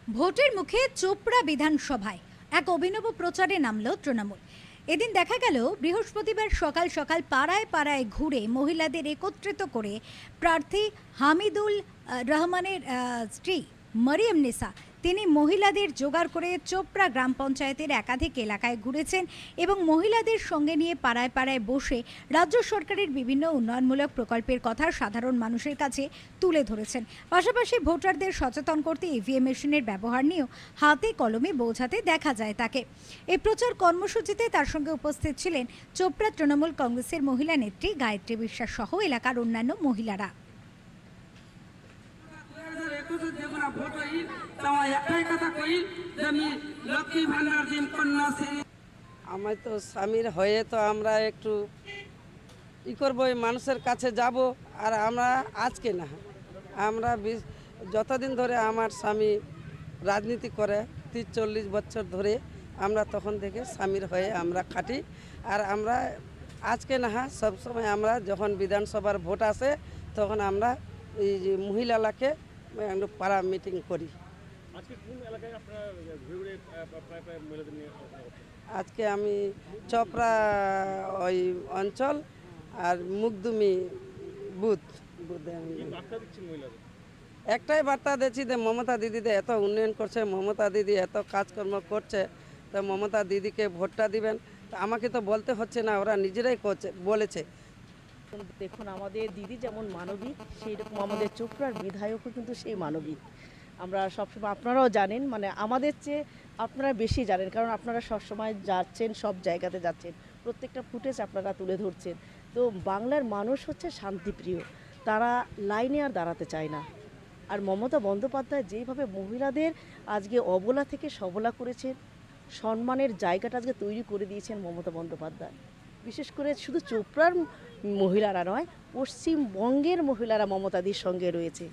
ভোটের মুখে চোপড়া বিধানসভায় এক অভিনব প্রচারে নামল তৃণমূল। এদিন দেখা গেল বৃহস্পতিবার সকাল সকাল পাড়ায় পাড়ায় ঘুরে মহিলাদের একত্রিত করে প্রার্থী হামিদুল রহমানের স্ত্রী মরিয়ম নিসা তিনি মহিলাদের জোগাড় করে চোপড়া গ্রাম পঞ্চায়েতের একাধিক এলাকায় ঘুরেছেন এবং মহিলাদের সঙ্গে নিয়ে পাড়ায় পাড়ায় বসে রাজ্য সরকারের বিভিন্ন উন্নয়নমূলক প্রকল্পের কথা সাধারণ মানুষের কাছে তুলে ধরেছেন। পাশাপাশি ভোটারদের সচেতন করতে ইভিএম মেশিনের ব্যবহার নিয়েও হাতে কলমে বোঝাতে দেখা যায় তাকে। এই প্রচার কর্মসূচিতে তার সঙ্গে উপস্থিত ছিলেন চোপড়া তৃণমূল কংগ্রেসের মহিলা নেত্রী গায়ত্রী বিশ্বাস সহ এলাকার অন্যান্য মহিলারা। আমার তো স্বামীর হয়ে তো আমরা একটু করবো, মানুষের কাছে যাব। আর আমরা আজকে না, আমরা যতদিন ধরে আমার স্বামী রাজনীতি করে 30-40 বছর ধরে আমরা তখন থেকে স্বামীর হয়ে আমরা খাটি। আর আমরা আজকে না, সবসময় আমরা যখন বিধানসভার ভোট আসে তখন আমরা এই যে মহিলাকে পাড়া মিটিং করি। আজকে আমি চোপড়া ওই অঞ্চল আর মুগদুমি বুথ একটাই বার্তা দিচ্ছি যে মমতা দিদিতে এত উন্নয়ন করছে, মমতা দিদি এত কাজকর্ম করছে, তো মমতা দিদিকে ভোটটা দিবেন। তো আমাকে তো বলতে হচ্ছে না, ওরা নিজেরাই বলেছে। দেখুন, আমাদের দিদি যেমন মানবিক, সেই রকম আমাদের চোপড়ার বিধায়কও কিন্তু সেই মানবিক। আমরা সবসময়, আপনারাও জানেন, মানে আমাদের চেয়ে আপনারা বেশি জানেন, কারণ আপনারা সবসময় যাচ্ছেন, সব জায়গাতে যাচ্ছেন, প্রত্যেকটা ফুটেজ আপনারা তুলে ধরছেন। তো বাংলার মানুষ হচ্ছে শান্তিপ্রিয়, তারা লাইনে আর দাঁড়াতে চায় না। আর মমতা বন্দ্যোপাধ্যায় যেভাবে মহিলাদের আজকে অবলা থেকে সবলা করেছেন, সম্মানের জায়গাটা আজকে তৈরি করে দিয়েছেন মমতা বন্দ্যোপাধ্যায়। বিশেষ করে শুধু চোপড়ার মহিলারা নয়, পশ্চিমবঙ্গের মহিলারা মমতাদির সঙ্গে রয়েছে।